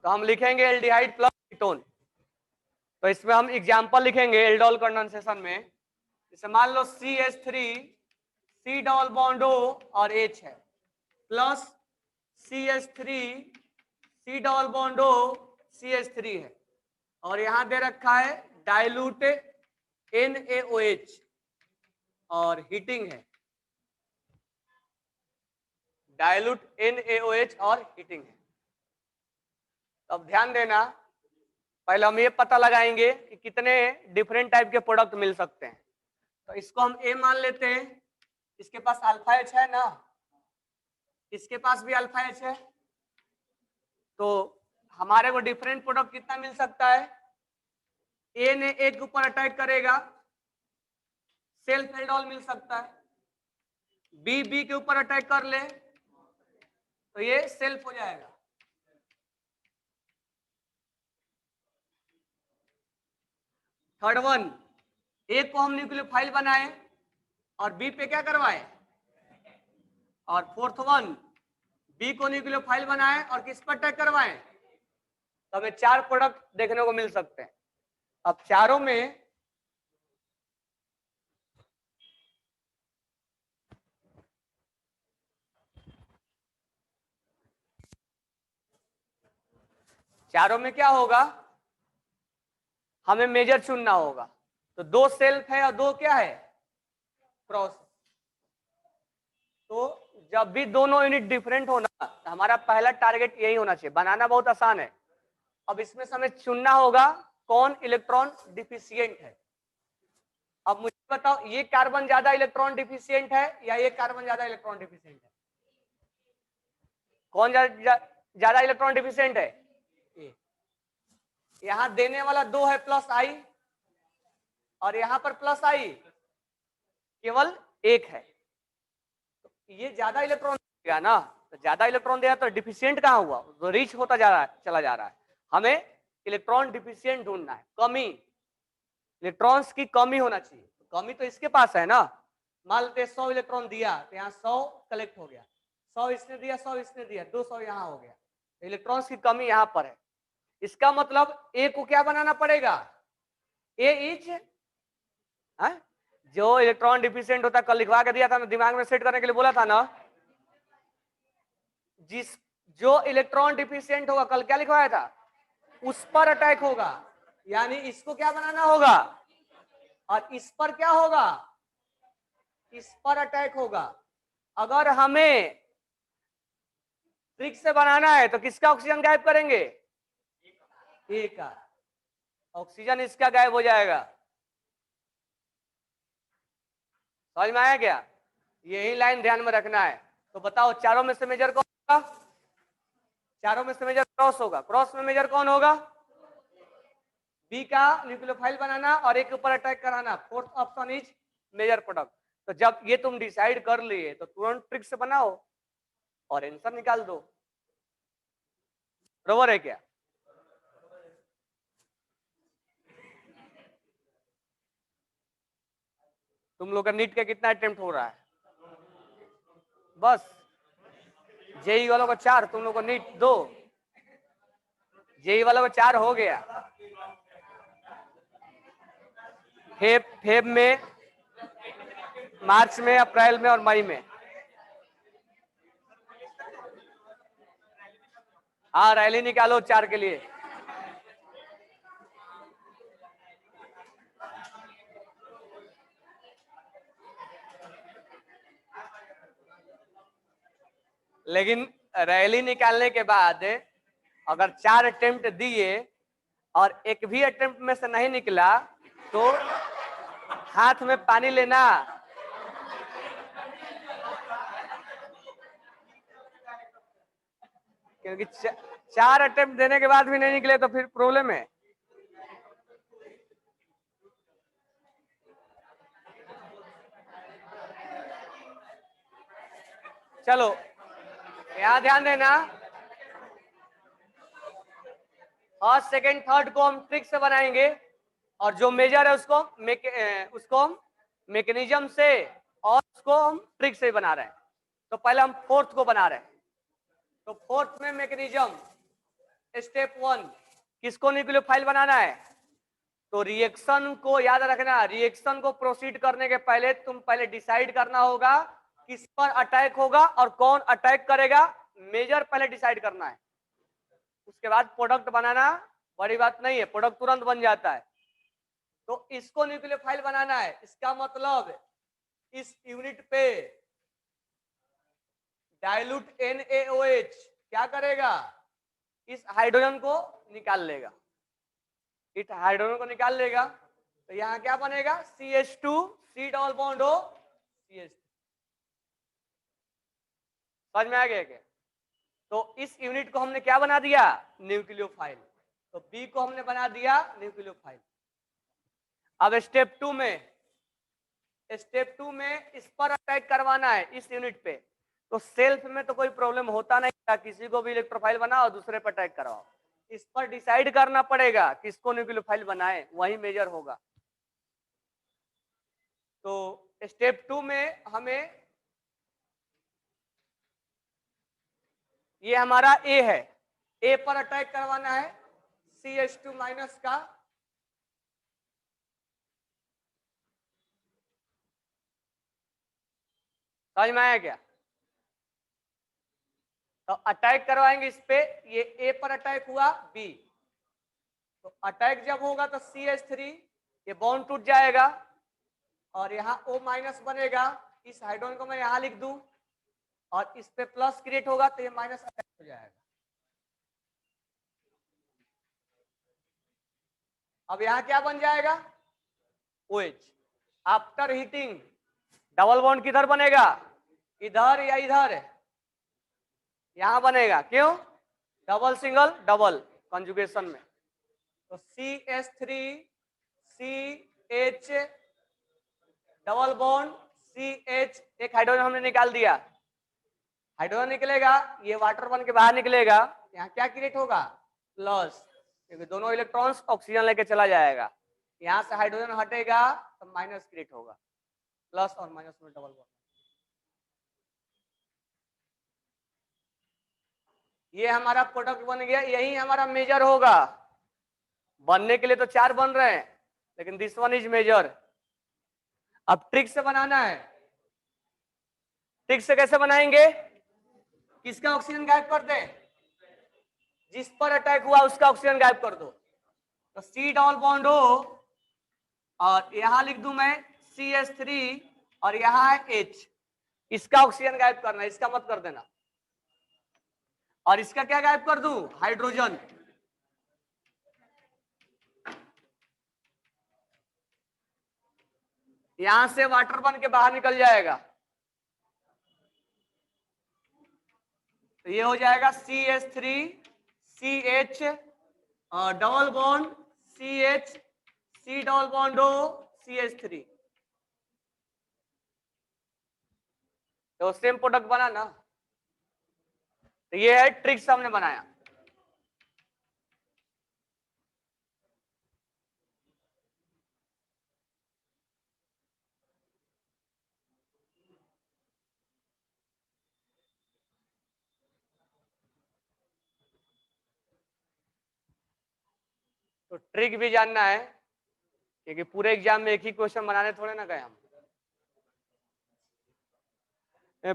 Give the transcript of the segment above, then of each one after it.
तो हम लिखेंगे एल्डिहाइड प्लस कीटोन। तो इसमें हम एग्जाम्पल लिखेंगे एल्डोल कंडेंसेशन में। जैसे मान लो CH3 C double bond O और H है, plus CH3 C double bond O CH3 है, और यहां दे रखा है डाइल्यूट NaOH और हीटिंग है, डाइल्यूट NaOH और हीटिंग है। तो अब ध्यान देना, पहले हम ये पता लगाएंगे कि कितने डिफरेंट टाइप के प्रोडक्ट मिल सकते हैं। तो इसको हम A मान लेते हैं, इसके पास अल्फा H है ना, इसके पास भी अल्फा H है, तो हमारे को डिफरेंट प्रोडक्ट कितना मिल सकता है? A ने A के ऊपर अटैक करेगा, सेल्फ एल्डोल मिल सकता है। B के ऊपर अटैक कर ले तो ये सेल्फ हो जाएगा। थर्ड वन, A को हम न्यूक्लियोफाइल बनाए और B पे क्या करवाए, और फोर्थ वन B को न्यूक्लियोफाइल बनाए और किस पर अटैक करवाए। तो हमें 4 प्रोडक्ट देखने को मिल सकते हैं। अब चारों में क्या होगा, हमें मेजर चुनना होगा। तो 2 सेल्फ है और 2 क्या है, क्रॉस। तो जब भी दोनों यूनिट डिफरेंट होना, हमारा पहला टारगेट यही होना चाहिए। बनाना बहुत आसान है। अब इसमें से हमें चुनना होगा कौन इलेक्ट्रॉन डिफिशियंट है। अब मुझे बताओ, ये कार्बन ज्यादा इलेक्ट्रॉन डिफिशियंट है या ये कार्बन ज्यादा इलेक्ट्रॉन डिफिशियंट है? कौन ज्यादा इलेक्ट्रॉन डिफिशियंट है? यहां देने वाला 2 है प्लस आई, और यहां पर प्लस आई केवल 1 है। तो ये ज्यादा इलेक्ट्रॉन देगा ना, तो ज्यादा इलेक्ट्रॉन देगा तो डिफिशियंट कहां हुआ, तो रिच होता जा रहा है, चला जा रहा है। हमें इलेक्ट्रॉन डिफिशियंट ढूंढना है, कमी, इलेक्ट्रॉन्स की कमी होना चाहिए। तो कमी तो इसके पास है ना, मान लेते 100 इलेक्ट्रॉन दिया तो यहाँ 100 कलेक्ट हो गया, 100 इसने दिया, 100 इसने दिया, 200 यहाँ हो गया। तो इलेक्ट्रॉन्स की कमी यहाँ पर है। इसका मतलब ए को क्या बनाना पड़ेगा, ए इज जो इलेक्ट्रॉन डिफिशियंट होता है, कल लिखवा के दिया था ना, दिमाग में सेट करने के लिए बोला था ना, जो इलेक्ट्रॉन डिफिशियंट होगा, कल क्या लिखवाया था, उस पर अटैक होगा। यानी इसको क्या बनाना होगा, और इस पर क्या होगा, इस पर अटैक होगा। अगर हमें ट्रिक से बनाना है तो किसका ऑक्सीजन गायब करेंगे, ए का, ऑक्सीजन इसका गायब हो जाएगा। समझ में आया क्या? यही लाइन ध्यान में रखना है। तो बताओ चारों में से मेजर कौन होगा, चारों में से मेजर क्रॉस होगा। क्रॉस में मेजर कौन होगा, बी का न्यूक्लियोफाइल बनाना और एक ऊपर अटैक कराना। Fourth option is major product. तो जब ये तुम डिसाइड कर लिए तो तुरंत ट्रिक से बनाओ और आंसर निकाल दो। बरोबर है क्या? तुम लोग का नीट का कितना अटेम्प्ट हो रहा है? बस जेई वालों को 4, तुम लोग को नीट 2, जेई वालों को 4 हो गया। फेब में, मार्च में, अप्रैल में और मई में। हाँ रैली निकालो 4 के लिए। लेकिन रैली निकालने के बाद अगर 4 अटेम्प्ट दिए और एक भी अटेम्प्ट में से नहीं निकला तो हाथ में पानी लेना। क्योंकि 4 अटेम्प्ट देने के बाद भी नहीं निकले तो फिर प्रॉब्लम है। चलो यहां ध्यान देना, फर्स्ट सेकंड थर्ड को हम ट्रिक से बनाएंगे और जो मेजर है उसको हम मैकेनिज्म से और उसको हम ट्रिक से बना रहे हैं। तो पहले हम फोर्थ को बना रहे हैं। तो फोर्थ में मैकेनिज्म स्टेप 1 किसको न्यूक्लियोफाइल बनाना है? तो रिएक्शन को याद रखना, रिएक्शन को प्रोसीड करने के पहले तुम पहले डिसाइड करना होगा किस पर अटैक होगा और कौन अटैक करेगा, मेजर पहले डिसाइड करना है। उसके बाद प्रोडक्ट बनाना बड़ी बात नहीं है, प्रोडक्ट तुरंत बन जाता है। तो इसको न्यूक्लियोफाइल बनाना है, इसका मतलब इस यूनिट पे डाइल्यूट NaOH क्या करेगा? इस हाइड्रोजन को निकाल लेगा, इस हाइड्रोजन को निकाल लेगा। तो यहां क्या बनेगा? CH2 C डबल बॉन्ड हो CH2। समझ में आ गया क्या? तो इस यूनिट को हमने क्या बना दिया? न्यूक्लियोफाइल। तो बी को हमने बना दिया न्यूक्लियोफाइल। अब स्टेप 2 में इस पर अटैक करवाना है, इस यूनिट पे। तो सेल्फ में तो कोई प्रॉब्लम होता नहीं था, किसी को भी इलेक्ट्रोफाइल बनाओ दूसरे पर अटैक करवाओ। इस पर डिसाइड करना पड़ेगा किसको न्यूक्लियोफाइल बनाए, वही मेजर होगा। तो स्टेप 2 में हमें, ये हमारा ए है, ए पर अटैक करवाना है CH2 माइनस का। समझ में आया क्या? तो अटैक करवाएंगे इस पे, ये ए पर अटैक हुआ बी। तो अटैक जब होगा तो CH3 ये बॉन्ड टूट जाएगा और यहाँ O माइनस बनेगा। इस हाइड्रोजन को मैं यहाँ लिख दूं और इस पे प्लस क्रिएट होगा तो ये माइनस अटैक हो जाएगा। अब यहाँ क्या बन जाएगा? OH। After heating double bond किधर बनेगा? इधर या इधर? यहां बनेगा। क्यों? डबल सिंगल डबल कंजुगेशन में। तो CH3 CH double bond CH, एक हाइड्रोजन हमने निकाल दिया। हाइड्रोजन निकलेगा, ये वाटर बन के बाहर निकलेगा, यहाँ क्या क्रिएट होगा? प्लस, क्योंकि दोनों इलेक्ट्रॉन्स ऑक्सीजन लेके चला जाएगा। यहाँ से हाइड्रोजन हटेगा तो माइनस क्रिएट होगा, प्लस और माइनस में डबल बॉन्ड। ये हमारा प्रोडक्ट बन गया, यही हमारा मेजर होगा। बनने के लिए तो 4 बन रहे हैं, लेकिन दिस वन इज मेजर। अब ट्रिक से बनाना है। ट्रिक से कैसे बनाएंगे? किसका ऑक्सीजन गायब कर दे? जिस पर अटैक हुआ उसका ऑक्सीजन गायब कर दो। तो C डबल बॉन्ड हो और यहां लिख दूं मैं CH3 और यहां है H। इसका ऑक्सीजन गायब करना, इसका मत कर देना। और इसका क्या गायब कर दूं? हाइड्रोजन। यहां से वाटर बन के बाहर निकल जाएगा, तो ये हो जाएगा CH3 CH double bond CH C double bond हो CH3। तो सेम प्रोडक्ट बना ना। तो ये है ट्रिक्स हमने बनाया। तो ट्रिक भी जानना है, क्योंकि पूरे एग्जाम में एक ही क्वेश्चन बनाने थोड़े ना गए हम।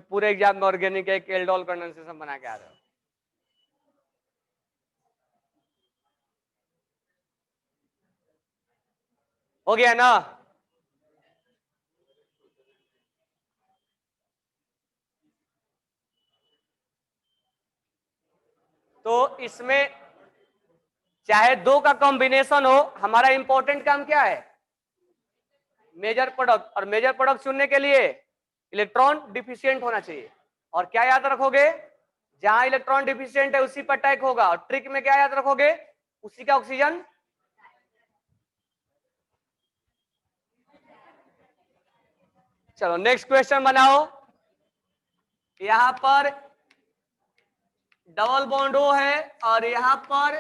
पूरे एग्जाम में ऑर्गेनिक एक एल्डोल कंडेंसेशन बना के आ रहे हो। हो गया ना? तो इसमें चाहे दो का कॉम्बिनेशन हो, हमारा इंपॉर्टेंट काम क्या है? Major product. और मेजर प्रोडक्ट चुनने के लिए इलेक्ट्रॉन डिफिशिएंट होना चाहिए। और क्या याद रखोगे? जहां इलेक्ट्रॉन डिफिशिएंट है उसी पर अटैक होगा। और ट्रिक में क्या याद रखोगे? उसी का ऑक्सीजन। चलो नेक्स्ट क्वेश्चन बनाओ। यहां पर डबल बॉन्ड O है और यहां पर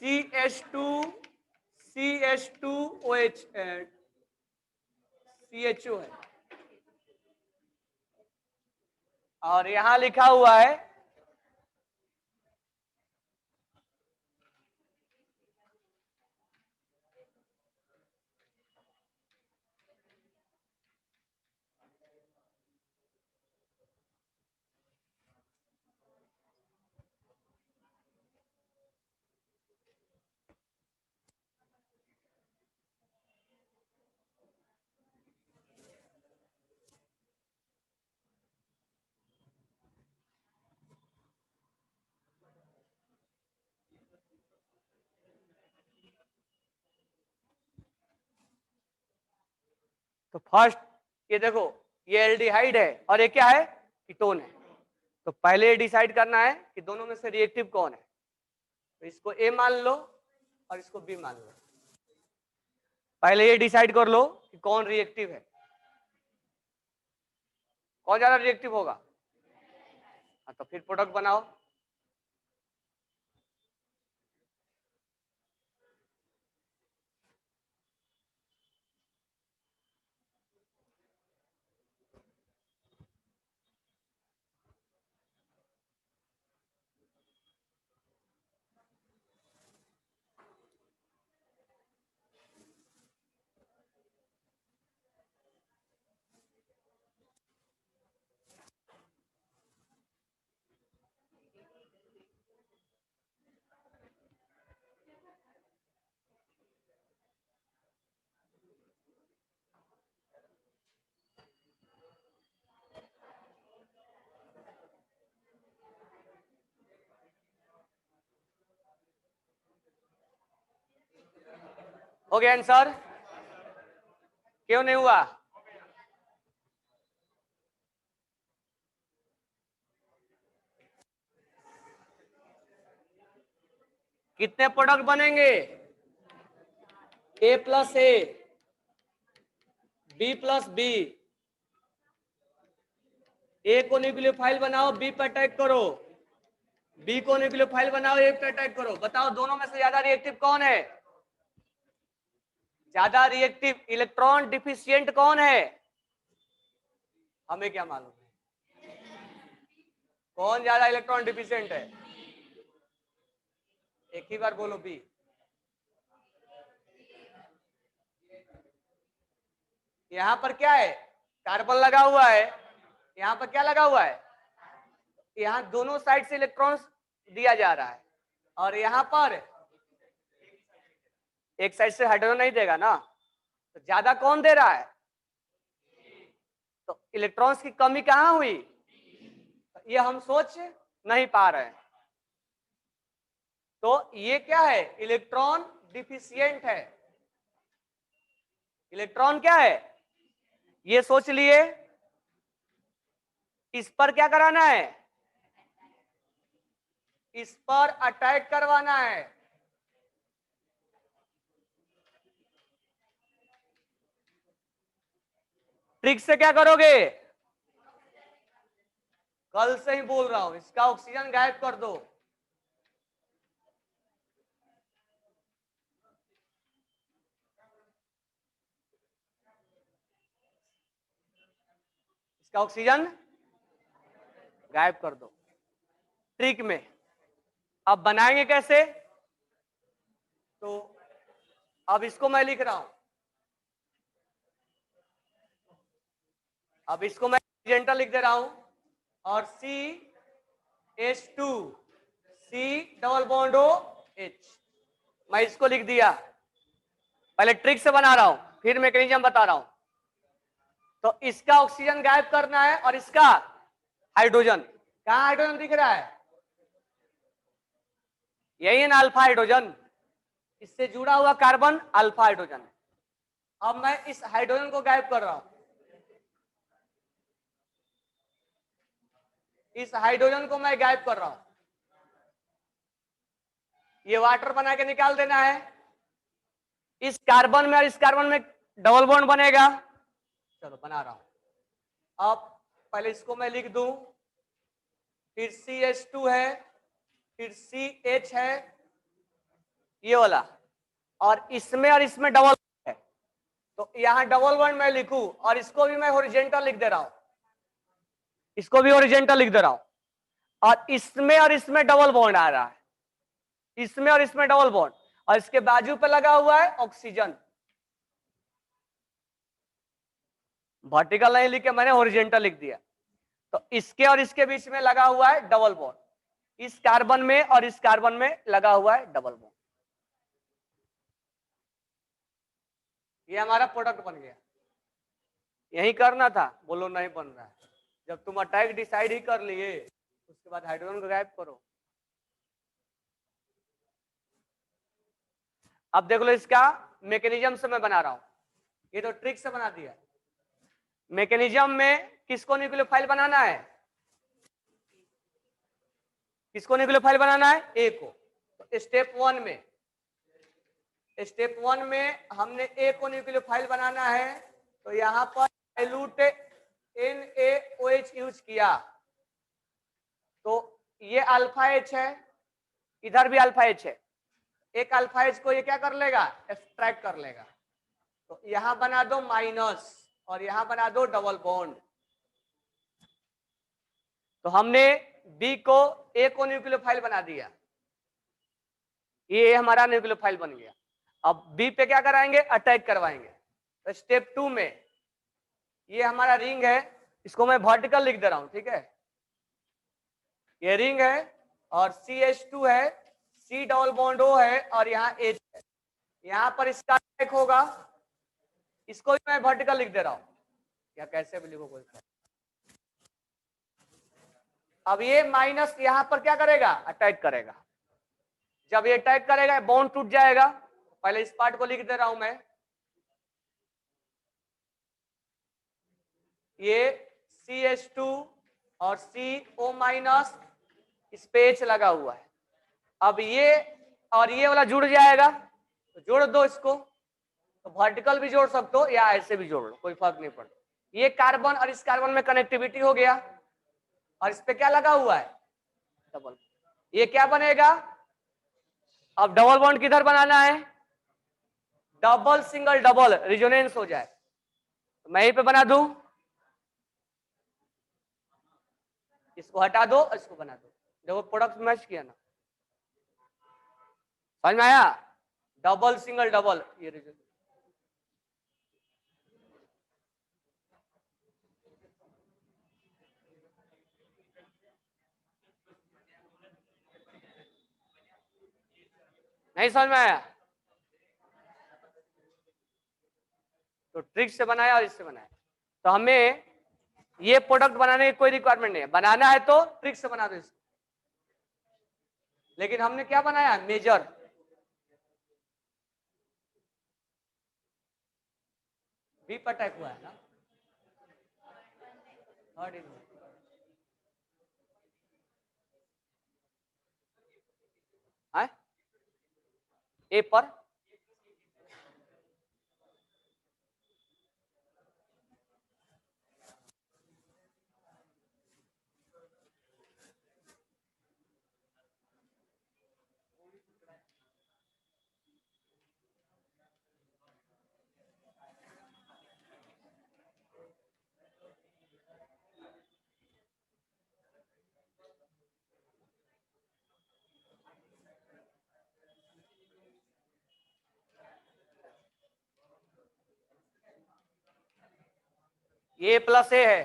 CH2OH CHO है और यहां लिखा हुआ है तो फर्स्ट ये देखो, ये एल्डिहाइड है और ये क्या है, कीटोन है। तो पहले ये डिसाइड करना है कि दोनों में से रिएक्टिव कौन है। तो इसको ए मान लो और इसको बी मान लो। पहले ये डिसाइड कर लो कि कौन रिएक्टिव है, कौन ज्यादा रिएक्टिव होगा। तो फिर प्रोडक्ट बनाओ। हो गया आंसर? क्यों नहीं हुआ? कितने प्रोडक्ट बनेंगे? ए प्लस ए, बी प्लस बी। ए को न्यूक्लियोफाइल बनाओ, बी पर अटैक करो, बी को न्यूक्लियोफाइल बनाओ, ए पर अटैक करो। बताओ दोनों में से ज्यादा रिएक्टिव कौन है? ज्यादा रिएक्टिव इलेक्ट्रॉन डिफिशिएंट कौन है? हमें क्या मालूम है कौन ज्यादा इलेक्ट्रॉन डिफिशिएंट है? एक ही बार बोलो बी। यहां पर क्या है, कार्बन लगा हुआ है, यहां पर क्या लगा हुआ है, यहां दोनों साइड से इलेक्ट्रॉन्स दिया जा रहा है, और यहां पर एक साइड से हाइड्रोजन नहीं देगा ना। तो ज्यादा कौन दे रहा है? तो इलेक्ट्रॉन्स की कमी कहां हुई, ये हम सोच नहीं पा रहे हैं। तो ये क्या है, इलेक्ट्रॉन डिफिशिएंट है। इलेक्ट्रॉन क्या है, ये सोच लिए। इस पर क्या कराना है, इस पर अटैक करवाना है। ट्रिक से क्या करोगे, कल से ही बोल रहा हूं, इसका ऑक्सीजन गायब कर दो। इसका ऑक्सीजन गायब कर दो ट्रिक में। अब बनाएंगे कैसे, तो अब इसको मैं लिख रहा हूं, अब इसको मैं जेंटल लिख दे रहा हूं, और CH2 C double bond OH, मैं इसको लिख दिया। पहले ट्रिक से बना रहा हूं, फिर मैकेनिज्म बता रहा हूं। तो इसका ऑक्सीजन गायब करना है, और इसका हाइड्रोजन, कहां हाइड्रोजन दिख रहा है, यही है ना अल्फा हाइड्रोजन, इससे जुड़ा हुआ कार्बन अल्फा हाइड्रोजन है। अब मैं इस हाइड्रोजन को गायब कर रहा हूं, इस हाइड्रोजन को मैं गायब कर रहा हूं। ये वाटर बना के निकाल देना है। इस कार्बन में और इस कार्बन में डबल बॉन्ड बनेगा। चलो बना रहा हूं। अब पहले इसको मैं लिख दूं, फिर CH2 है, फिर CH है, ये वाला, और इसमें डबल है। तो यहां डबल बॉन्ड मैं लिखूं, और इसको भी मैं हॉरिजॉन्टल लिख दे रहा हूं, इसको भी हॉरिजॉन्टल लिख दे रहा हूं। और इसमें डबल बॉन्ड आ रहा है, इसमें और इसमें डबल बॉन्ड, और इसके बाजू पे लगा हुआ है ऑक्सीजन। वर्टिकल नहीं लिख के मैंने हॉरिजॉन्टल लिख दिया। तो इसके और इसके बीच में लगा हुआ है डबल बॉन्ड, इस कार्बन में और इस कार्बन में लगा हुआ है डबल बॉन्ड। ये हमारा प्रोडक्ट बन गया। यही करना था, बोलो नहीं बन रहा है। जब तुम अटैक डिसाइड ही कर लिए, उसके बाद हाइड्रोजन को गायब करो। अब देख लो, इसका मैकेनिज्म से मैं बना रहा हूं, ये तो ट्रिक से बना दिया। मैकेनिज्म में किसको न्यूक्लियोफाइल बनाना है, किसको न्यूक्लियोफाइल बनाना है, ए को। तो स्टेप वन में हमने ए को न्यूक्लियोफाइल बनाना है, तो यहां पर डाइल्यूट NaOH यूज किया, तो ये अल्फा एच है, इधर भी अल्फा एच है, एक अल्फा एच को ये क्या कर लेगा, एक्सट्रैक्ट कर लेगा। तो यहां बना दो माइनस और यहां बना दो डबल बॉन्ड। तो हमने बी को ए को न्यूक्लियोफाइल बना दिया, ये हमारा न्यूक्लियोफाइल बन गया। अब बी पे क्या कराएंगे, अटैक करवाएंगे। तो स्टेप 2 में ये हमारा रिंग है, इसको मैं वर्टिकल लिख दे रहा हूं, ठीक है। ये रिंग है और CH2 है, C डबल बॉन्ड O है और यहाँ H है। यहाँ पर इसका अटैक होगा, इसको भी मैं वर्टिकल लिख दे रहा हूं, या कैसे भी लिखो कोई। अब ये माइनस यहाँ पर क्या करेगा, अटैक करेगा। जब ये अटैक करेगा बॉन्ड टूट जाएगा। पहले इस पार्ट को लिख दे रहा हूं मैं, ये CH2 और CO माइनस, इस पे H लगा हुआ है। अब ये और ये वाला जुड़ जाएगा, तो जोड़ दो इसको, तो वर्टिकल भी जोड़ सकते हो या ऐसे भी जोड़ लो, कोई फर्क नहीं पड़ता। ये कार्बन और इस कार्बन में कनेक्टिविटी हो गया, और इस पे क्या लगा हुआ है, डबल। ये क्या बनेगा, अब डबल बॉन्ड किधर बनाना है, डबल सिंगल डबल रिजोनेंस हो जाए, तो मैं यहीं पे बना दूं, इसको हटा दो, इसको बना दो। देखो प्रोडक्ट मैच किया ना, समझ में आया, डबल सिंगल डबल, ये रिजोनेंस। नहीं समझ में आया, तो ट्रिक से बनाया और इससे बनाया। तो हमें ये प्रोडक्ट बनाने की कोई रिक्वायरमेंट नहीं है, बनाना है तो ट्रिक से बना दो इसको। लेकिन हमने क्या बनाया, मेजर। बी पर अटैक हुआ है ना, ए पर ये प्लस ए है,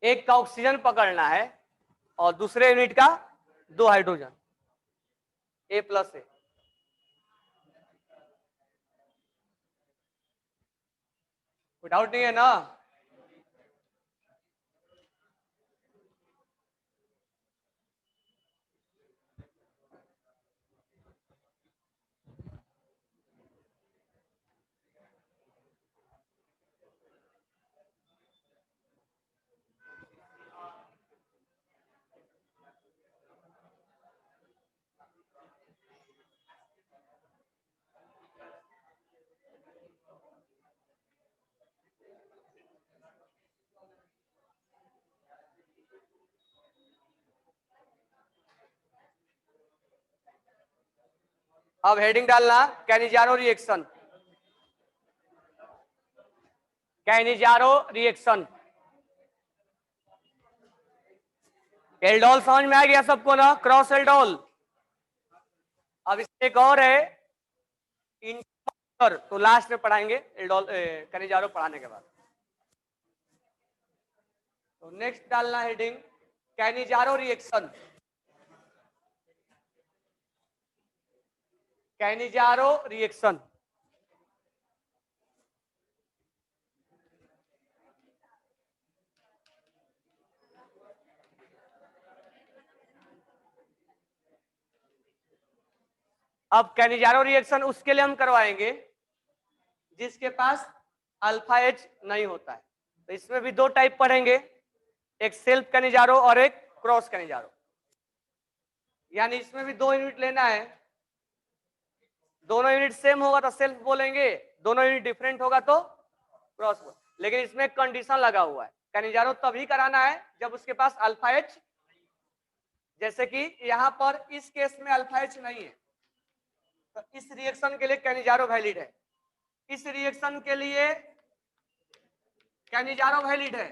एक का ऑक्सीजन पकड़ना है और दूसरे यूनिट का 2 हाइड्रोजन, ए प्लस ए। कोई डाउट नहीं है ना, अब हेडिंग डालना, Cannizzaro reaction, Cannizzaro reaction. Aldol समझ में आ गया सबको ना, क्रॉस एल्डोल। अब इसमें एक और है इंटर, तो लास्ट में पढ़ाएंगे एल्डोल, कैनिजारो पढ़ाने के बाद। तो नेक्स्ट डालना heading, Cannizzaro reaction, Cannizzaro reaction. अब कैनिजारो रिएक्शन उसके लिए हम करवाएंगे जिसके पास अल्फा एच नहीं होता है। तो इसमें भी दो टाइप पढ़ेंगे, एक सेल्फ कैनिजारो और एक क्रॉस कैनिजारो। यानी इसमें भी दो यूनिट लेना है, दोनों यूनिट सेम होगा तो सेल्फ बोलेंगे, दोनों यूनिट डिफरेंट होगा तो क्रॉस बोल। लेकिन इसमें एक कंडीशन लगा हुआ है, कैनिजारो तभी कराना है जब उसके पास अल्फा एच, जैसे कि यहां पर इस केस में अल्फा एच नहीं है, तो इस रिएक्शन के लिए कैनिजारो वैलिड है, इस रिएक्शन के लिए कैनिजारो वैलिड है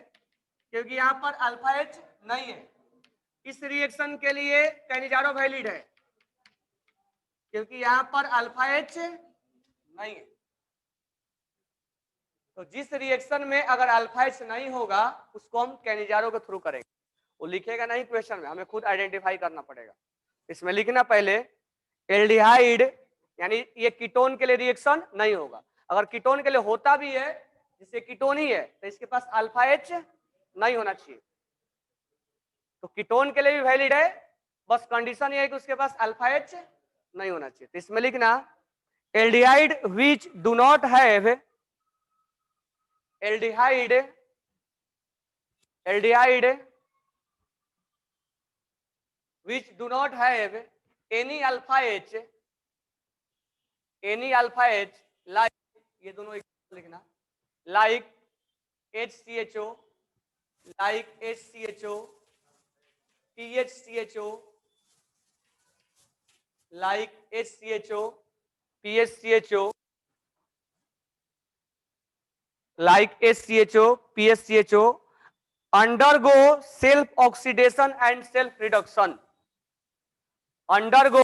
क्योंकि यहां पर अल्फा एच नहीं है, इस रिएक्शन के लिए कैनिजारो वैलिड है क्योंकि यहां पर अल्फा एच नहीं है। तो जिस रिएक्शन में अगर अल्फा एच नहीं होगा उसको हम कैनिजारो के थ्रू करेंगे। वो लिखेगा नहीं क्वेश्चन में, हमें खुद आइडेंटिफाई करना पड़ेगा। इसमें लिखना पहले एल्डिहाइड, यानी ये कीटोन के लिए रिएक्शन नहीं होगा। अगर कीटोन के लिए होता भी है, जिससे कीटोन ही है, तो इसके पास अल्फा एच नहीं होना चाहिए। तो कीटोन के लिए भी वैलिड है, बस कंडीशन ये है कि उसके पास अल्फा एच नहीं होना चाहिए। तो इसमें लिखना aldehyde which do not have aldehyde which do not have any alpha H like, ये दोनों लिखना, like HCHO, like HCHO, PHCHO, like HCHO, PHCHO, like HCHO, PHCHO undergo self oxidation and self reduction, undergo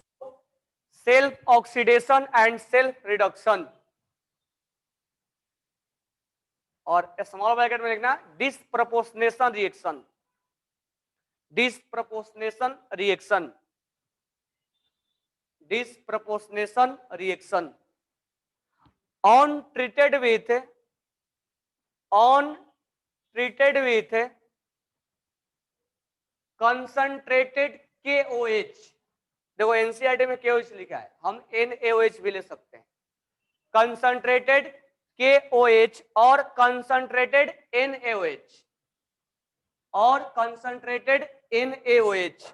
self oxidation and self reduction। और small bracket में लिखना disproportionation reaction, disproportionation reaction, disproportionation reaction on treated with concentrated KOH। देखो NCERT में KOH लिखा है, हम NaOH भी ले सकते हैं, कंसंट्रेटेड KOH और कंसंट्रेटेड NaOH और concentrated NaOH।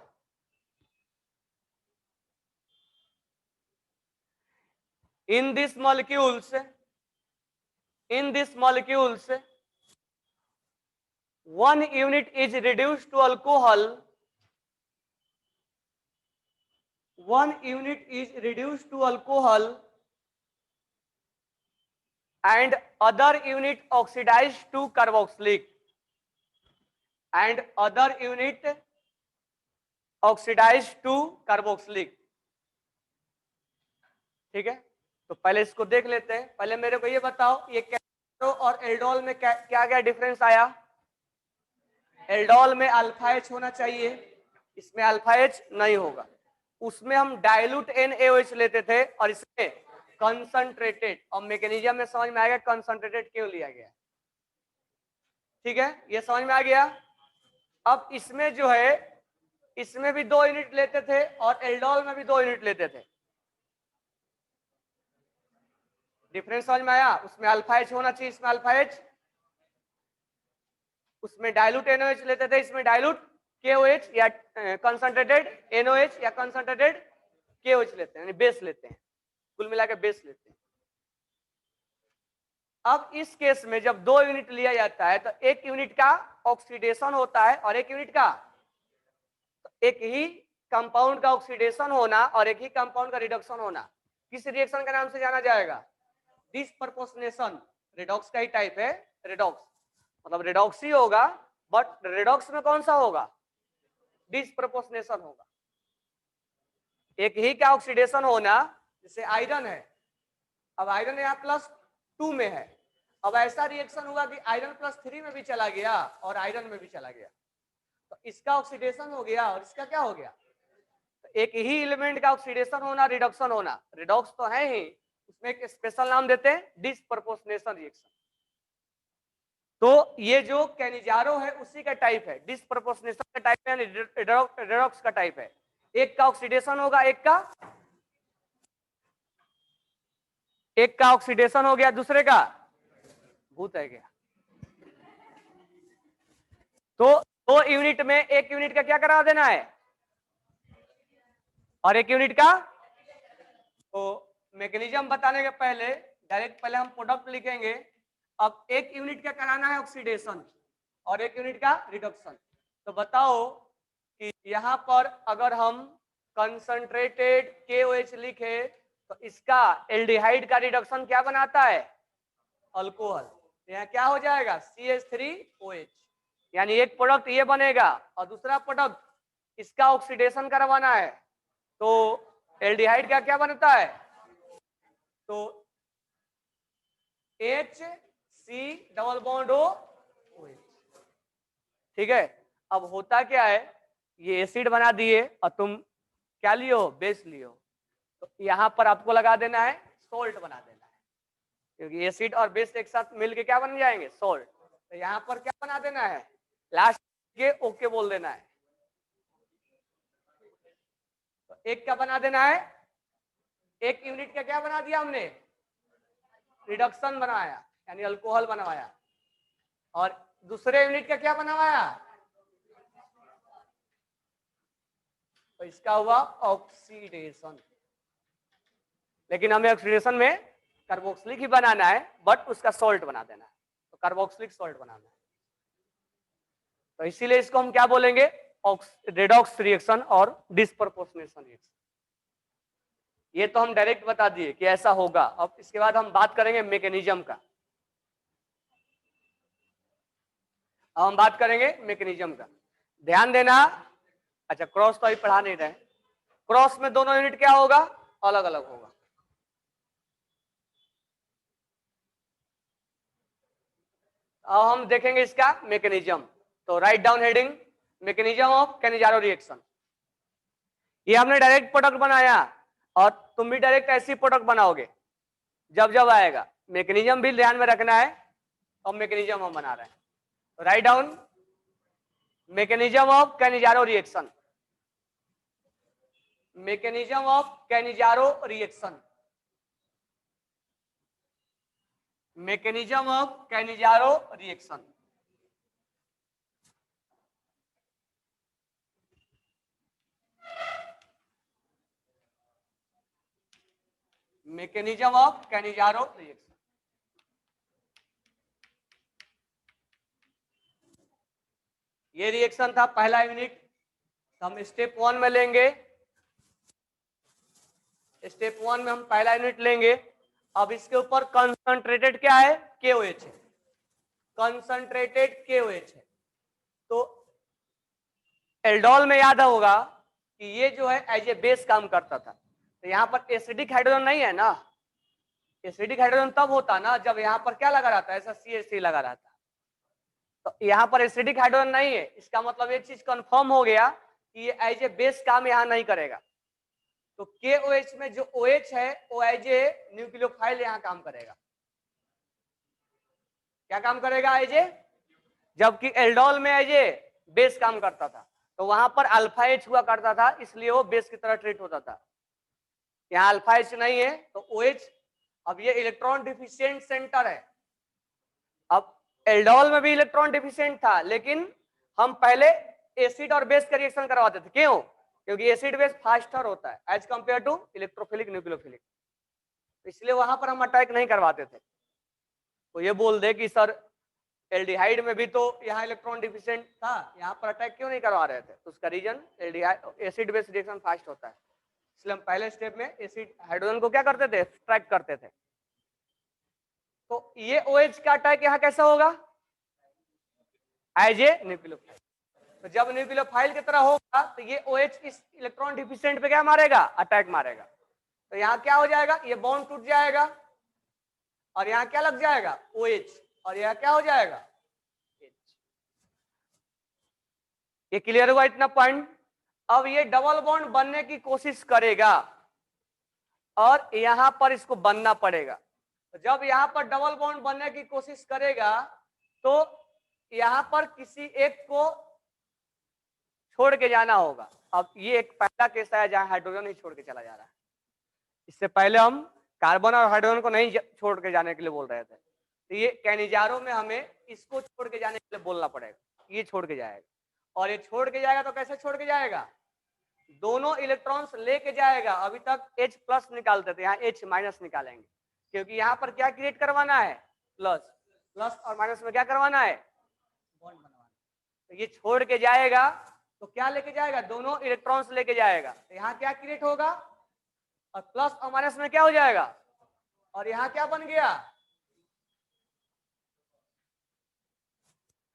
in these molecules one unit is reduced to alcohol, one unit is reduced to alcohol and other unit oxidized to carboxylic, and other unit oxidized to carboxylic। ठीक है, तो पहले इसको देख लेते हैं। पहले मेरे को ये बताओ, ये कैनिजारो और एल्डोल में क्या क्या डिफरेंस आया? एल्डोल में अल्फा एच होना चाहिए, इसमें अल्फा एच नहीं होगा। उसमें हम डाइल्यूट NaOH लेते थे और इसमें कंसंट्रेटेड, और मैकेनिज्म में समझ में आएगा कंसंट्रेटेड क्यों लिया गया। ठीक है, ये समझ में आ गया। अब इसमें जो है, इसमें भी 2 यूनिट लेते थे और एल्डोल में भी 2 यूनिट लेते थे। डिफरेंस समझ में आया? उसमें अल्फा एच होना चाहिए, इसमें अल्फा एच। उसमें डाइल्यूट NaOH लेते थे, इसमें डाइल्यूट KOH या कंसंट्रेटेड NaOH या कंसंट्रेटेड KOH लेते हैं, यानी बेस लेते हैं, कुल मिलाकर बेस लेते हैं। अब इस केस में जब 2 यूनिट लिया जाता है तो एक यूनिट का ऑक्सीडेशन होता है और एक यूनिट का, तो एक ही कंपाउंड का ऑक्सीडेशन होना और एक ही कंपाउंड का रिडक्शन होना किस रिएक्शन के नाम से जाना जाएगा? डिस्प्रपोर्शनेशन। रिडॉक्स का ही टाइप है रिडॉक्स, मतलब रिडॉक्स ही होगा, बट रिडॉक्स में कौन सा होगा? डिस्प्रपोर्शनेशन होगा। एक ही का ऑक्सीडेशन होना, जैसे आयरन है, अब आयरन यहाँ +2 में है, अब ऐसा रिएक्शन हुआ कि आयरन +3 में भी चला गया और आयरन में भी चला गया, तो इसका ऑक्सीडेशन हो गया और इसका क्या हो गया? तो एक ही एलिमेंट का ऑक्सीडेशन होना, रिडक्शन होना, रिडॉक्स तो है ही, उसमें एक स्पेशल नाम देते हैं डिस्प्रपोर्शनेशन रिएक्शन। तो ये जो कैनिजारो है उसी का टाइप है, डिस्प्रपोर्शनेशन का टाइप है, रिडॉक्स का टाइप है। एक का ऑक्सीडेशन होगा, एक का एक का ऑक्सीडेशन हो गया, दूसरे का भूत है गया। तो 2 यूनिट में 1 यूनिट का क्या करा देना है और 1 यूनिट का। तो मैकेनिज्म बताने के पहले डायरेक्ट पहले हम प्रोडक्ट लिखेंगे। अब 1 यूनिट का कराना है ऑक्सीडेशन और 1 यूनिट का रिडक्शन। तो बताओ कि यहाँ पर अगर हम कंसंट्रेटेड KOH लिखे तो इसका एल्डिहाइड का रिडक्शन क्या बनाता है, अल्कोहल। यहाँ क्या हो जाएगा CH3OH, यानी एक प्रोडक्ट ये बनेगा और दूसरा प्रोडक्ट इसका ऑक्सीडेशन करवाना है। तो एल्डिहाइड का क्या बनता है, तो HC डबल बॉन्ड OH। ठीक है, अब होता क्या है, ये एसिड बना दिए और तुम क्या लियो, बेस लियो। तो यहां पर आपको लगा देना है सोल्ट बना देना है, क्योंकि एसिड और बेस एक साथ मिलके क्या बन जाएंगे, सोल्ट। तो यहां पर क्या बना देना है, लास्ट के ओके बोल देना है। तो एक क्या बना देना है, 1 यूनिट का क्या बना दिया हमने, रिडक्शन बनाया यानी अल्कोहल बनवाया, और दूसरे यूनिट का क्या बनवाया, तो इसका हुआ ऑक्सीडेशन। लेकिन हमें ऑक्सीडेशन में कार्बोक्सिलिक ही बनाना है, बट उसका सॉल्ट बना देना है, तो कार्बोक्सिलिक सॉल्ट बनाना है। तो इसीलिए इसको हम क्या बोलेंगे, रेडॉक्स रिएक्शन और डिस्प्रपोर्शनेशन रिएक्शन। ये तो हम डायरेक्ट बता दिए कि ऐसा होगा। अब इसके बाद हम बात करेंगे मैकेनिज्म का। अब हम बात करेंगे मैकेनिज्म का, ध्यान देना। अच्छा, क्रॉस तो अभी पढ़ा नहीं रहे, क्रॉस में दोनों यूनिट क्या होगा, अलग अलग होगा। अब हम देखेंगे इसका मैकेनिज्म। तो write down heading, mechanism of Cannizzaro reaction. ये हमने डायरेक्ट प्रोडक्ट बनाया और तुम भी डायरेक्ट ऐसी प्रोडक्ट बनाओगे जब जब आएगा। मैकेनिज्म भी ध्यान में रखना है और मैकेनिज्म हम बना रहे हैं। Write down mechanism of Cannizzaro reaction, mechanism of Cannizzaro reaction, mechanism of Cannizzaro reaction. Mechanism of Cannizzaro reaction. ये रिएक्शन था पहला यूनिट, तो हम स्टेप 1 में लेंगे। स्टेप 1 में हम पहला यूनिट लेंगे। अब इसके ऊपर कंसंट्रेटेड क्या है, KOH है, कंसंट्रेटेड KOH है। तो एल्डोल में याद होगा कि ये जो है एज ए बेस काम करता था। तो यहाँ पर एसिडिक हाइड्रोजन नहीं है ना, एसिडिक हाइड्रोजन तब होता ना जब यहाँ पर क्या लगा रहता है, ऐसा CH3 लगा रहता। तो यहाँ पर एसिडिक हाइड्रोजन नहीं है, इसका मतलब ये चीज कंफर्म हो गया कि ये एज ए बेस काम यहाँ नहीं करेगा। तो KOH में जो OH है वो एज ए न्यूक्लियोफाइल यहाँ काम करेगा। क्या काम करेगा, एज ए, जबकि एल्डोल में एज ए बेस काम करता था। तो वहां पर अल्फा H हुआ करता था, इसलिए वो बेस की तरह ट्रीट होता था। यहाँ अल्फा H नहीं है तो OH। अब ये इलेक्ट्रॉन डिफिशिएंट सेंटर है। अब एल्डोल में भी इलेक्ट्रॉन डिफिशिएंट था, लेकिन हम पहले एसिड और बेस का रिएक्शन करवाते थे। क्यों, क्योंकि एसिड बेस फास्टर होता है as compare to electrophilic nucleophilic, इसलिए वहां पर हम अटैक नहीं करवाते थे। तो ये बोल दे कि सर एल्डिहाइड में भी तो यहाँ इलेक्ट्रॉन डिफिशिएंट था, यहाँ पर अटैक क्यों नहीं करवा रहे थे, तो उसका reason aldehyde acid base reaction fast होता है, इसलिए हम पहले स्टेप में एसिड हाइड्रोजन को क्या करते थे, ट्रैक करते थे। तो ये OH का अटैक यहाँ कैसा होगा, एज ए न्यूक्लियोफाइल। तो जब न्यूक्लियोफाइल की तरह होगा तो ये OH इस इलेक्ट्रॉन डिफिशिएंट पे क्या मारेगा, अटैक मारेगा। तो यहाँ क्या हो जाएगा, ये बॉन्ड टूट जाएगा और यहाँ क्या लग जाएगा, OH, और यहाँ क्या हो जाएगा, H। ये क्लियर हुआ इतना पॉइंट। अब ये डबल बॉन्ड बनने की कोशिश करेगा और यहां पर इसको बनना पड़ेगा। तो जब यहां पर डबल बॉन्ड बनने की कोशिश करेगा तो यहां पर किसी एक को छोड़ के जाना होगा। अब ये एक पहला केस है जहां हाइड्रोजन ही छोड़ के चला जा रहा है। इससे पहले हम कार्बन और हाइड्रोजन को नहीं छोड़ के जाने के लिए बोल रहे थे, तो ये कैनिजारो में हमें इसको छोड़ के जाने के लिए बोलना पड़ेगा, ये छोड़ के जाएगा। और ये छोड़ के जाएगा तो कैसे छोड़ के जाएगा, दोनों इलेक्ट्रॉन्स लेके जाएगा। अभी तक H प्लस निकालते थे, यहाँ H माइनस निकालेंगे, क्योंकि यहाँ पर क्या क्रिएट करवाना है, प्लस। प्लस और माइनस में क्या करवाना है, बॉन्ड बनवाना। तो ये छोड़ के जाएगा तो क्या लेके जाएगा, दोनों इलेक्ट्रॉन्स लेके जाएगा। तो यहाँ क्या क्रिएट होगा, और प्लस और माइनस में क्या हो जाएगा, और यहाँ क्या बन गया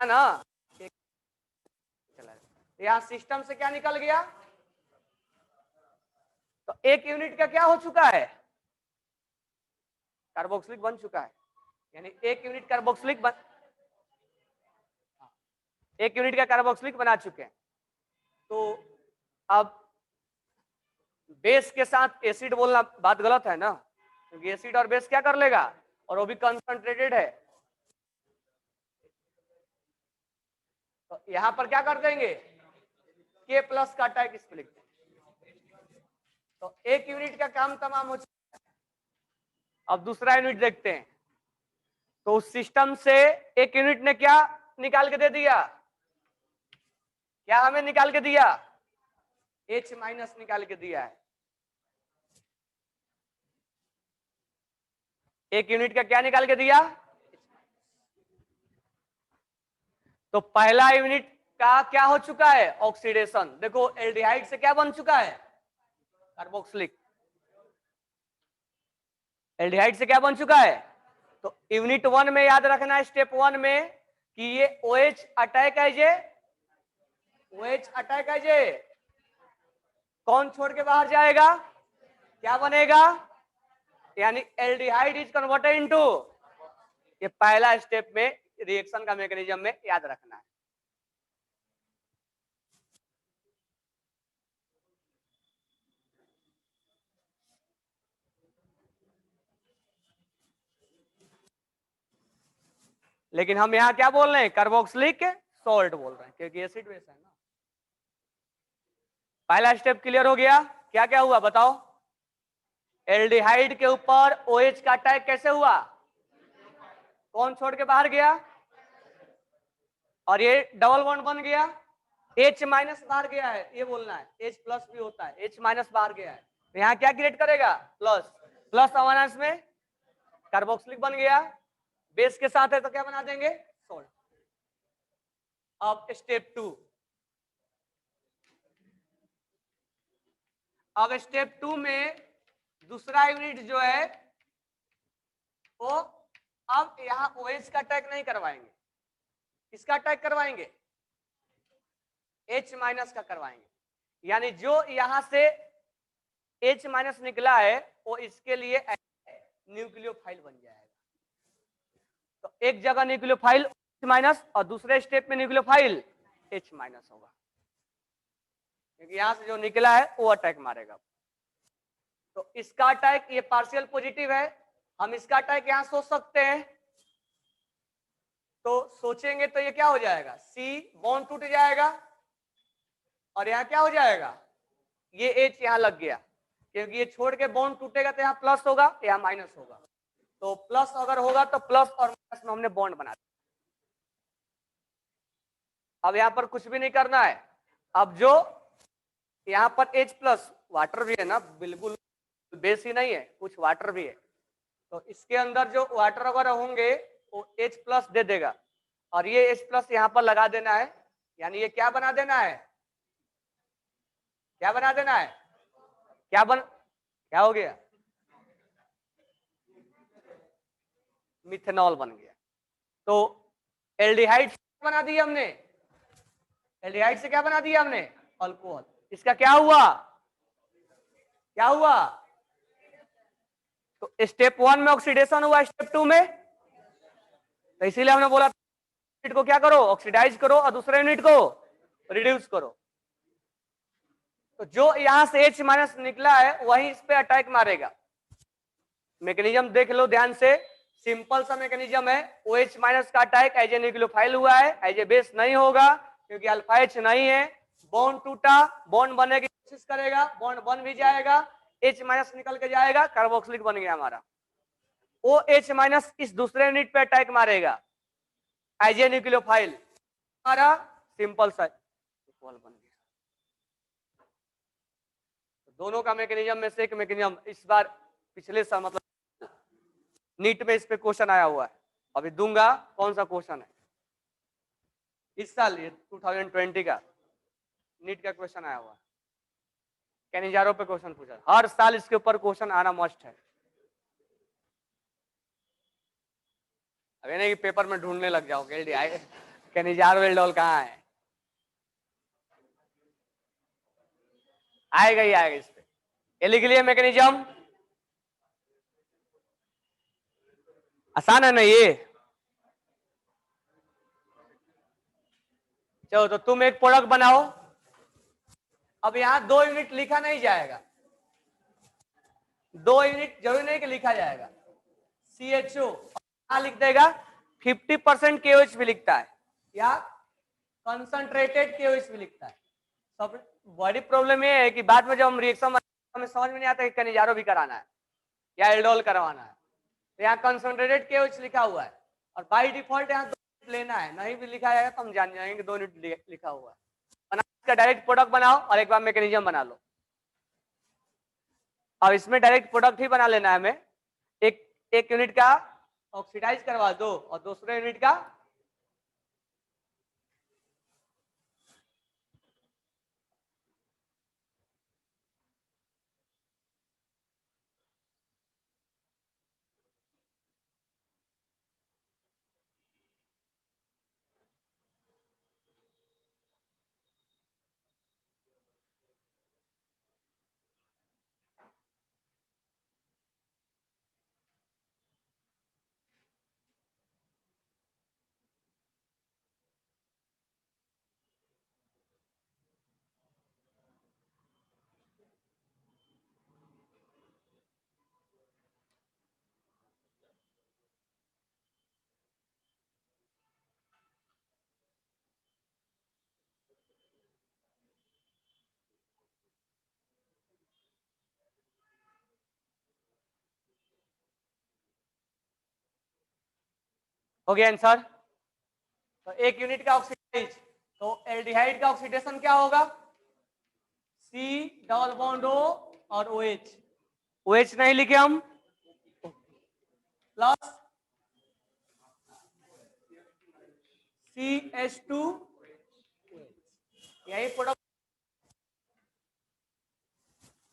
है ना, यहाँ सिस्टम से क्या निकल गया, तो एक यूनिट का क्या हो चुका है, कार्बोक्सिलिक बन चुका है। यानी एक यूनिट कार्बोक्सिलिक एक यूनिट का कार्बोक्सिलिक बना चुके हैं। तो अब बेस के साथ एसिड बोलना बात गलत है ना, क्योंकि एसिड और बेस क्या कर लेगा, और वो भी कंसंट्रेटेड है। तो यहां पर क्या कर देंगे, के प्लस का अटैक इस पर लिख देंगे। तो एक यूनिट का काम तमाम हो चुका है। अब दूसरा यूनिट देखते हैं। तो उस सिस्टम से एक यूनिट ने क्या निकाल के दे दिया, क्या हमें निकाल के दिया, H माइनस निकाल के दिया है। एक यूनिट का क्या निकाल के दिया, तो पहला यूनिट का क्या हो चुका है, ऑक्सीडेशन। देखो एल्डिहाइड से क्या बन चुका है, कार्बोक्सिलिक। एल्डिहाइड से क्या बन चुका है, तो यूनिट 1 में याद रखना है, स्टेप 1 में, कि ये OH अटैक है, जे OH अटैक है, जे कौन छोड़ के बाहर जाएगा, क्या बनेगा, यानी एल्डिहाइड इज कन्वर्टेड इनटू। ये पहला स्टेप में रिएक्शन का मैकेनिज्म में याद रखना है। लेकिन हम यहाँ क्या बोल रहे हैं, कार्बोक्सिलिक सॉल्ट बोल रहे हैं, क्योंकि एसिड बेस है ना। पहला स्टेप क्लियर हो गया, क्या क्या हुआ बताओ, एल्डिहाइड के ऊपर OH का अटैक कैसे हुआ, कौन छोड़ के बाहर गया, और ये डबल बॉन्ड बन गया। H माइनस बाहर गया है, ये बोलना है, H प्लस भी होता है, H माइनस बाहर गया है, तो यहाँ क्या क्रिएट करेगा, प्लस। प्लस और माइनस में कार्बोक्सिलिक बन गया, बेस के साथ है तो क्या बना देंगे, सॉल्ट। अब स्टेप 2, अब स्टेप 2 में दूसरा यूनिट जो है वो अब यहाँ OH का अटैक नहीं करवाएंगे, किसका अटैक करवाएंगे, H माइनस का करवाएंगे। यानी जो यहां से H माइनस निकला है वो इसके लिए न्यूक्लियोफाइल बन जाएगा। तो एक जगह न्यूक्लियोफाइल H माइनस और दूसरे स्टेप में न्यूक्लियोफाइल H माइनस होगा, क्योंकि यहां से जो निकला है वो अटैक मारेगा। तो इसका अटैक ये पार्शियल पॉजिटिव है, हम इसका अटैक यहां सोच सकते हैं। तो सोचेंगे तो ये क्या हो जाएगा, C बॉन्ड टूट जाएगा, और यहाँ क्या हो जाएगा, ये H यहाँ लग गया, क्योंकि ये छोड़ के बॉन्ड टूटेगा तो यहाँ प्लस होगा, यहाँ माइनस होगा। तो प्लस अगर होगा तो प्लस और माइनस में हमने बॉन्ड बना दिया। अब यहाँ पर कुछ भी नहीं करना है। अब जो यहाँ पर H प्लस वाटर भी है ना, बिल्कुल बेस ही नहीं है, कुछ वाटर भी है, तो इसके अंदर जो वाटर वगैरह होंगे वो H प्लस दे देगा, और ये H प्लस यहाँ पर लगा देना है। यानी ये क्या बना देना है, क्या बना देना है, क्या हो गया, मिथेनॉल बन गया। तो एल्डिहाइड बना दिया हमने, एल्डिहाइड से क्या बना दिया हमने, अल्कोहल। इसका क्या हुआ, तो स्टेप 1 में ऑक्सीडेशन हुआ, स्टेप 2 में, तो इसीलिए हमने बोला यूनिट को क्या करो, ऑक्सीडाइज करो, और दूसरे यूनिट को रिड्यूस करो। तो जो यहां से H माइनस निकला है वही इस पे अटैक मारेगा। मैकेनिज्म देख लो ध्यान से, सिंपल सा मैकेनिज्म है। OH माइनस का अटैक एज ए न्यूक्लियोफाइल हुआ है, एज ए बेस नहीं होगा, क्योंकि अल्फा H नहीं है। बॉन्ड टूटा, बॉन्ड बनने की कोशिश करेगा, बॉन्ड बन भी जाएगा, H माइनस निकल के जाएगा, कार्बोक्सिलिक बन गया हमारा। OH माइनस इस दूसरे यूनिट पे अटैक मारेगा, आइजे न्यूक्लियोफाइल, हमारा सिंपल सा बन गया। दोनों का मैकेनिज्म में से एक मैकेनिज्म इस बार पिछले साल मतलब नीट में इस पे क्वेश्चन आया हुआ है, अभी दूंगा कौन सा क्वेश्चन है इस साल, ये 2020 का नीट का क्वेश्चन आया हुआ है, कैनिजारो पे क्वेश्चन पूछा, हर साल इसके ऊपर क्वेश्चन आना मस्ट है। अभी नहीं कि पेपर में ढूंढने लग जाओ कैनिजारो एल्डोल कहाँ है, आएगा ही आएगा इस पे। ये लिख लिया मैकेनिज्म, आसान है ना ये। चलो तो तुम एक प्रोडक्ट बनाओ, अब यहां 2 यूनिट लिखा नहीं जाएगा, 2 यूनिट जरूरी नहीं कि लिखा जाएगा, CHO क्या लिख देगा, 50% KOH भी लिखता है या कंसंट्रेटेड KOH भी लिखता है। सब बड़ी प्रॉब्लम ये है कि बाद में जब हम रिएक्शन हमें समझ में नहीं आता कि कैनिजारो भी कराना है या एल्डोल करवाना है, तो यहाँ कंसंट्रेटेड KOH लिखा हुआ है और बाय डिफॉल्ट यहाँ 2 यूनिट लेना है, नहीं भी लिखा जाएगा तो हम जान जाएंगे 2 यूनिट लिखा हुआ है। इसका डायरेक्ट प्रोडक्ट बनाओ और एक बार मैकेनिज्म बना लो। अब इसमें डायरेक्ट प्रोडक्ट ही बना लेना है हमें, एक यूनिट का ऑक्सीडाइज करवा दो और दूसरे यूनिट का हो गया आंसर। तो एक यूनिट का ऑक्सीडाइज, तो एल्डिहाइड का ऑक्सीडेशन क्या होगा, C डबल बॉन्ड O और OH, OH नहीं लिखे हम, प्लस CH2, यही प्रोडक्ट,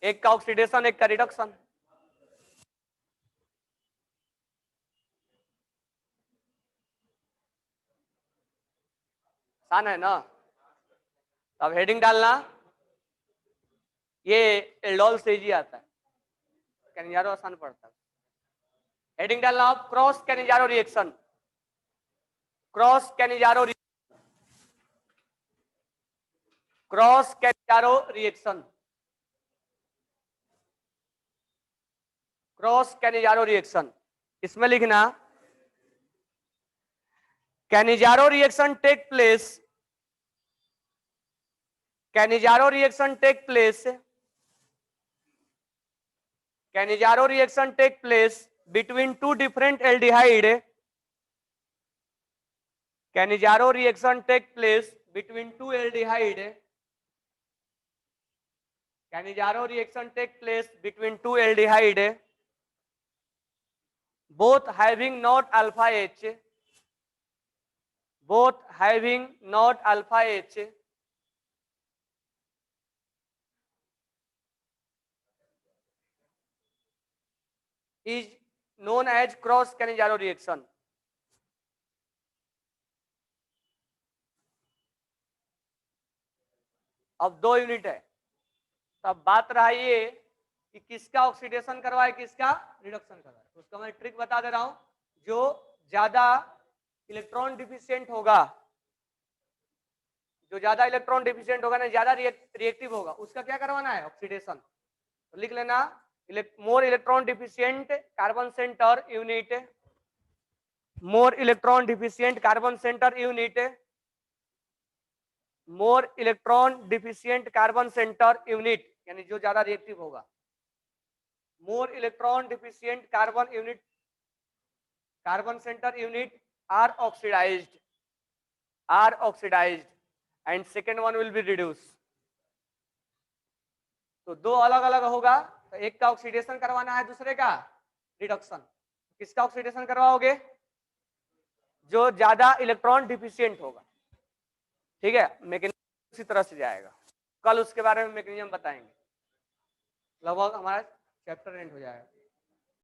एक का ऑक्सीडेशन एक का रिडक्शन। आसान है ना। अब हेडिंग डालना, ये एल्डोल से ही आता है, कैनिजारो आसान पड़ता है। हेडिंग डालना आप, cross Cannizzaro reaction, cross Cannizzaro, cross Cannizzaro reaction, cross Cannizzaro reaction. इसमें लिखना Cannizzaro reaction take place, Cannizzaro reaction take place, Cannizzaro reaction take place between two different aldehyde, Cannizzaro reaction take place between two aldehyde, Cannizzaro reaction take place between two aldehyde both having not alpha H, both having not alpha H is known as cross Cannizzaro reaction. अब 2 unit है, तब बात रहा ये कि किसका oxidation करवाए किसका रिडक्शन करवाए, तो उसका मैं ट्रिक बता दे रहा हूं। जो ज्यादा इलेक्ट्रॉन डिफिशिएंट होगा, जो ज्यादा इलेक्ट्रॉन डिफिशिएंट होगा ना, ज्यादा रिएक्टिव होगा, उसका क्या करवाना है, ऑक्सीडेशन। तो लिख लेना, more electron deficient carbon centre unit, more electron deficient carbon centre unit, more electron deficient carbon centre unit, यानी जो ज्यादा रिएक्टिव होगा। more electron deficient carbon center unit are oxidized and second one will be reduced. तो दो अलग अलग होगा, तो एक का ऑक्सीडेशन करवाना है, दूसरे का रिडक्शन. किसका ऑक्सीडेशन करवाओगे? जो ज्यादा इलेक्ट्रॉन डिफिशियंट होगा. ठीक है, मैकेनिज्म उसी तरह से जाएगा. कल उसके बारे में मैकेनिज्म बताएंगे. लगभग हमारा चैप्टर एंड हो जाएगा.